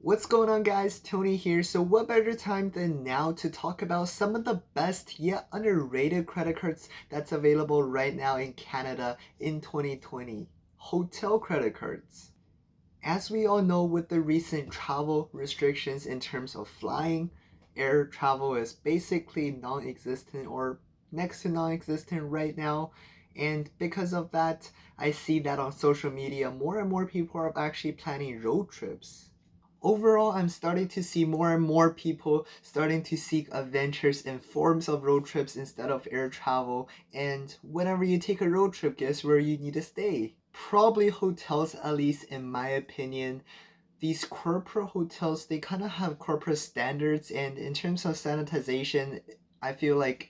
What's going on, guys? Tony here. So what better time than now to talk about some of the best yet underrated credit cards that's available right now in Canada in 2020. Hotel credit cards. As we all know, with the recent travel restrictions in terms of flying, air travel is basically non-existent or next to non-existent right now. And because of that, I see that on social media, more and more people are actually planning road trips. Overall, I'm starting to see more and more people starting to seek adventures in forms of road trips instead of air travel. And whenever you take a road trip, guess where you need to stay? Probably hotels, at least in my opinion. These corporate hotels, they kind of have corporate standards, and in terms of sanitization, I feel like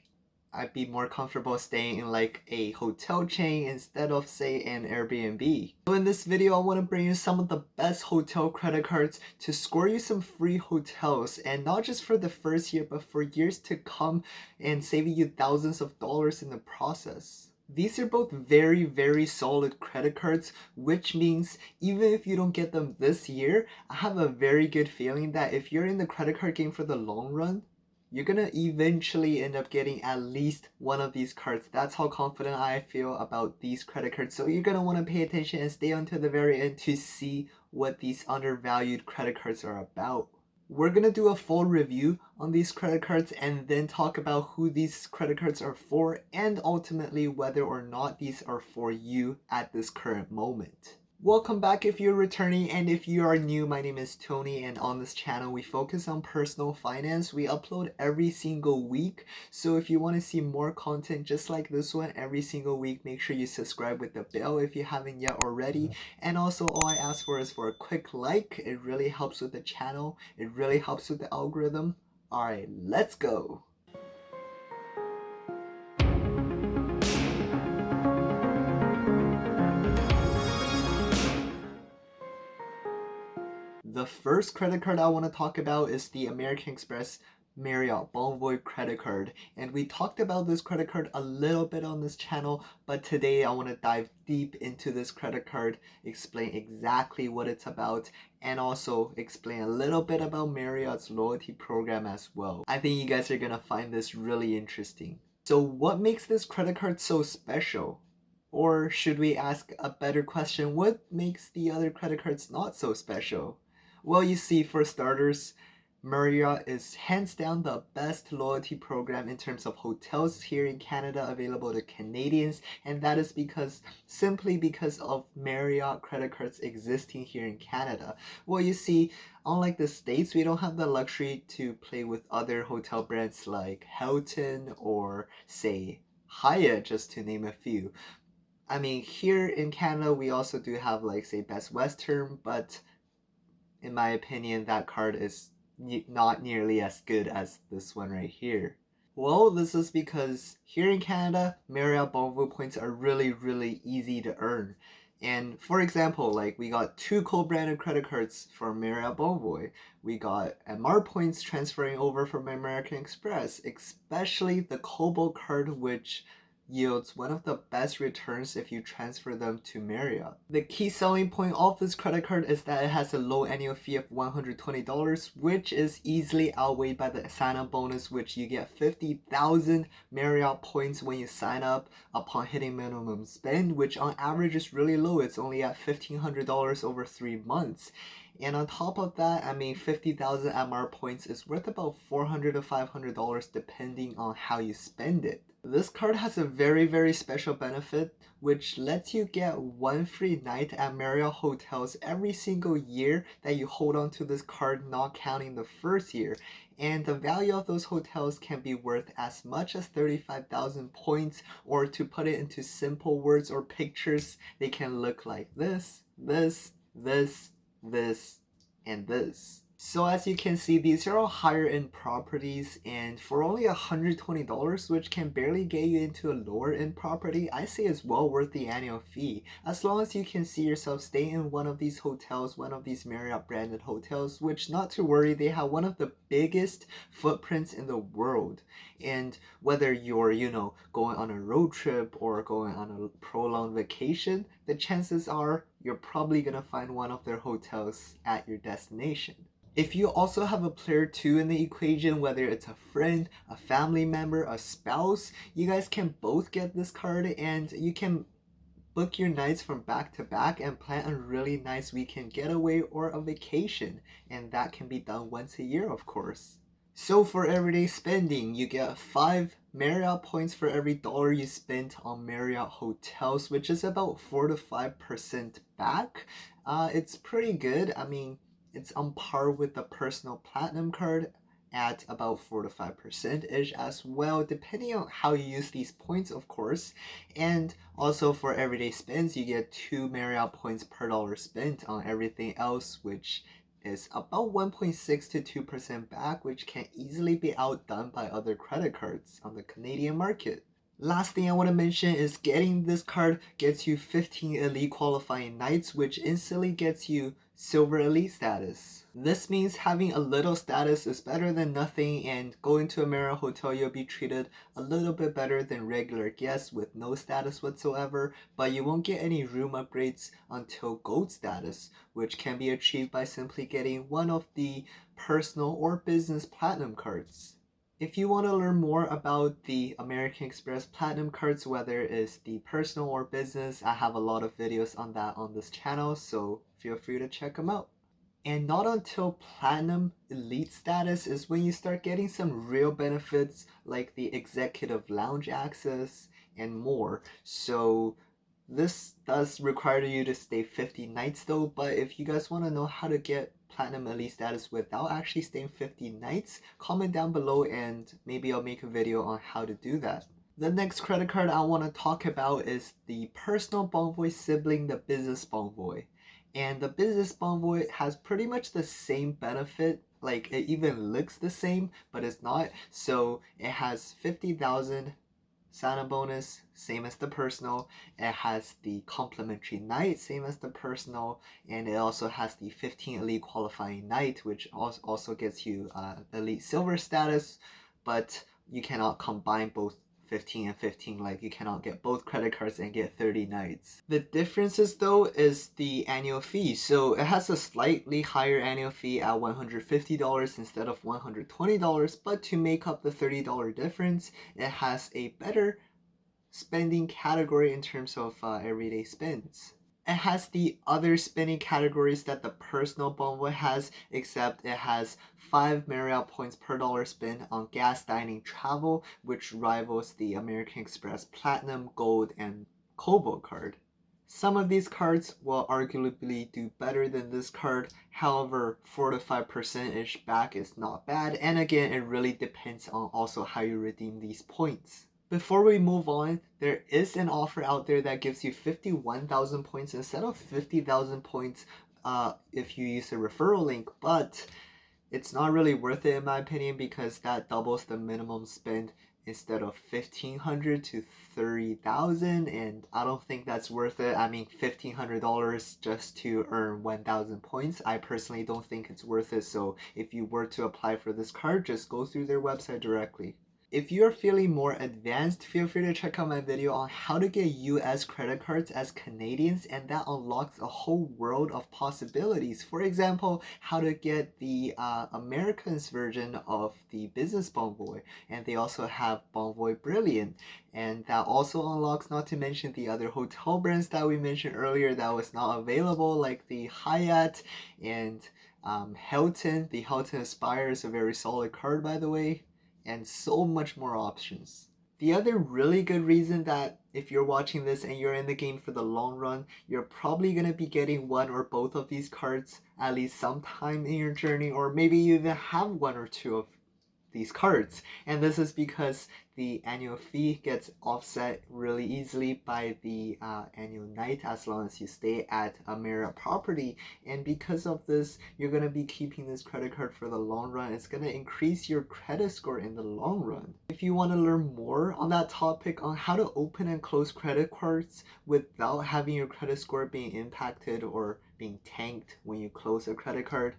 I'd be more comfortable staying in like a hotel chain instead of say an Airbnb. So in this video, I want to bring you some of the best hotel credit cards to score you some free hotels, and not just for the first year but for years to come, and saving you thousands of dollars in the process. These are both very solid credit cards, which means even if you don't get them this year, I have a very good feeling that if you're in the credit card game for the long run, you're gonna eventually end up getting at least one of these cards. That's how confident I feel about these credit cards. So you're gonna want to pay attention and stay until the very end to see what these undervalued credit cards are about. We're gonna do a full review on these credit cards and then talk about who these credit cards are for and ultimately whether or not these are for you at this current moment. Welcome back if you're returning, and if you are new, my name is Tony, and on this channel we focus on personal finance. We upload every single week, so if you want to see more content just like this one every single week, make sure you subscribe with the bell if you haven't yet already. And also, all I ask for is for a quick like. It really helps with the channel, it really helps with the algorithm. Alright, let's go. The first credit card I want to talk about is the American Express Marriott Bonvoy credit card, and we talked about this credit card a little bit on this channel, but today I want to dive deep into this credit card, explain exactly what it's about, and also explain a little bit about Marriott's loyalty program as well. I think you guys are gonna find this really interesting. So what makes this credit card so special? Or should we ask a better question, what makes the other credit cards not so special? Well, you see, for starters, Marriott is hands down the best loyalty program in terms of hotels here in Canada available to Canadians, and that is simply because of Marriott credit cards existing here in Canada. Well, you see, unlike the States, we don't have the luxury to play with other hotel brands like Hilton or say Hyatt, just to name a few. I mean, here in Canada, we also do have like say Best Western, but in my opinion, that card is not nearly as good as this one right here. Well, this is because here in Canada, Marriott Bonvoy points are really easy to earn. And for example, like we got two co-branded credit cards for Marriott Bonvoy. We got MR points transferring over from American Express, especially the Cobalt card, which yields one of the best returns if you transfer them to Marriott. The key selling point of this credit card is that it has a low annual fee of $120, which is easily outweighed by the sign-up bonus, which you get 50,000 Marriott points when you sign up upon hitting minimum spend, which on average is really low. It's only at $1,500 over 3 months. And on top of that, I mean, 50,000 MR points is worth about $400 to $500 depending on how you spend it. This card has a very special benefit, which lets you get one free night at Marriott hotels every single year that you hold on to this card, not counting the first year. And the value of those hotels can be worth as much as 35,000 points, or to put it into simple words or pictures, they can look like this, and this. So as you can see, these are all higher end properties, and for only $120, which can barely get you into a lower end property, I say it's well worth the annual fee. As long as you can see yourself staying in one of these hotels, one of these Marriott branded hotels, which, not to worry, they have one of the biggest footprints in the world. And whether you're, going on a road trip or going on a prolonged vacation, the chances are you're probably gonna find one of their hotels at your destination. If you also have a player 2 in the equation, whether it's a friend, a family member, a spouse, you guys can both get this card and you can book your nights from back to back and plan a really nice weekend getaway or a vacation. And that can be done once a year, of course. So for everyday spending, you get 5 Marriott points for every dollar you spend on Marriott hotels, which is about 4 to 5% back. It's pretty good. I mean, it's on par with the personal platinum card at about 4 to 5% ish as well, depending on how you use these points, of course. And also for everyday spends, you get 2 Marriott points per dollar spent on everything else, which is about 1.6 to 2% back, which can easily be outdone by other credit cards on the Canadian market. Last thing I want to mention is getting this card gets you 15 elite qualifying nights, which instantly gets you silver elite status. This means having a little status is better than nothing, and going to a Marriott hotel you'll be treated a little bit better than regular guests with no status whatsoever, but you won't get any room upgrades until gold status, which can be achieved by simply getting one of the personal or business platinum cards. If you want to learn more about the American Express Platinum cards, whether it's the personal or business, I have a lot of videos on that on this channel, so feel free to check them out. And not until Platinum Elite status is when you start getting some real benefits like the executive lounge access and more. So this does require you to stay 50 nights though, but if you guys want to know how to get Platinum Elite status without actually staying 50 nights, comment down below and maybe I'll make a video on how to do that. The next credit card I want to talk about is the personal Bonvoy sibling, the business Bonvoy. And the business Bonvoy has pretty much the same benefit, like it even looks the same, but it's not. So it has 50,000 sign-up bonus, same as the personal. It has the complimentary night, same as the personal, and it also has the 15 elite qualifying night, which also gets you elite silver status, but you cannot combine both 15 and 15, like you cannot get both credit cards and get 30 nights. The differences though is the annual fee. So it has a slightly higher annual fee at $150 instead of $120, but to make up the $30 difference, it has a better spending category in terms of everyday spends. It has the other spending categories that the personal Bonvoy has, except it has 5 Marriott points per dollar spent on gas, dining, travel, which rivals the American Express Platinum, Gold, and Cobalt card. Some of these cards will arguably do better than this card, however 4 to 5%-ish back is not bad, and again it really depends on also how you redeem these points. Before we move on, there is an offer out there that gives you 51,000 points instead of 50,000 points if you use a referral link, but it's not really worth it in my opinion because that doubles the minimum spend instead of 1,500 to 30,000, and I don't think that's worth it. I mean, $1,500 just to earn 1,000 points, I personally don't think it's worth it. So if you were to apply for this card, just go through their website directly. If you're feeling more advanced, feel free to check out my video on how to get US credit cards as Canadians, and that unlocks a whole world of possibilities. For example, how to get the Americans version of the business Bonvoy, and they also have Bonvoy Brilliant, and that also unlocks, not to mention the other hotel brands that we mentioned earlier that was not available, like the Hyatt and Hilton. The Hilton Aspire is a very solid card, by the way, and so much more options. The other really good reason that if you're watching this and you're in the game for the long run, you're probably going to be getting one or both of these cards at least sometime in your journey, or maybe you even have one or two of these cards. And this is because the annual fee gets offset really easily by the annual night as long as you stay at a Marriott property. And because of this, you're going to be keeping this credit card for the long run. It's going to increase your credit score in the long run. If you want to learn more on that topic on how to open and close credit cards without having your credit score being impacted or being tanked when you close a credit card,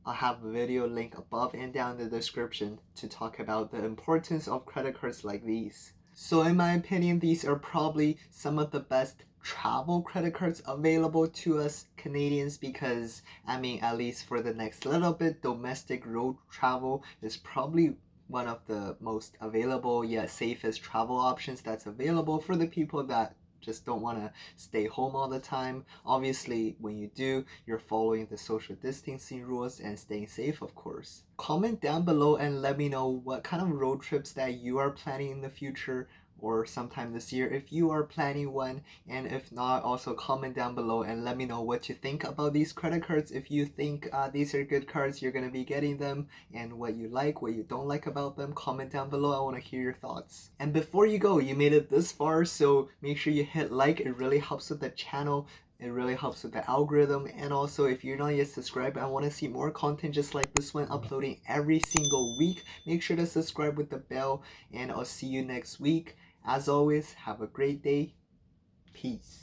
I'll have a video link above and down in the description to talk about the importance of credit cards like these. So in my opinion, these are probably some of the best travel credit cards available to us Canadians, because I mean, at least for the next little bit, domestic road travel is probably one of the most available yet safest travel options that's available for the people that just don't want to stay home all the time. Obviously, when you do, you're following the social distancing rules and staying safe, of course. Comment down below and let me know what kind of road trips that you are planning in the future or sometime this year if you are planning one. And if not, also comment down below and let me know what you think about these credit cards. If you think these are good cards, you're gonna be getting them, and what you like, what you don't like about them, comment down below. I want to hear your thoughts. And before you go, you made it this far, so make sure you hit like. It really helps with the channel. It really helps with the algorithm. And also, if you're not yet subscribed and want to see more content just like this one uploading every single week, make sure to subscribe with the bell, and I'll see you next week. As always, have a great day. Peace.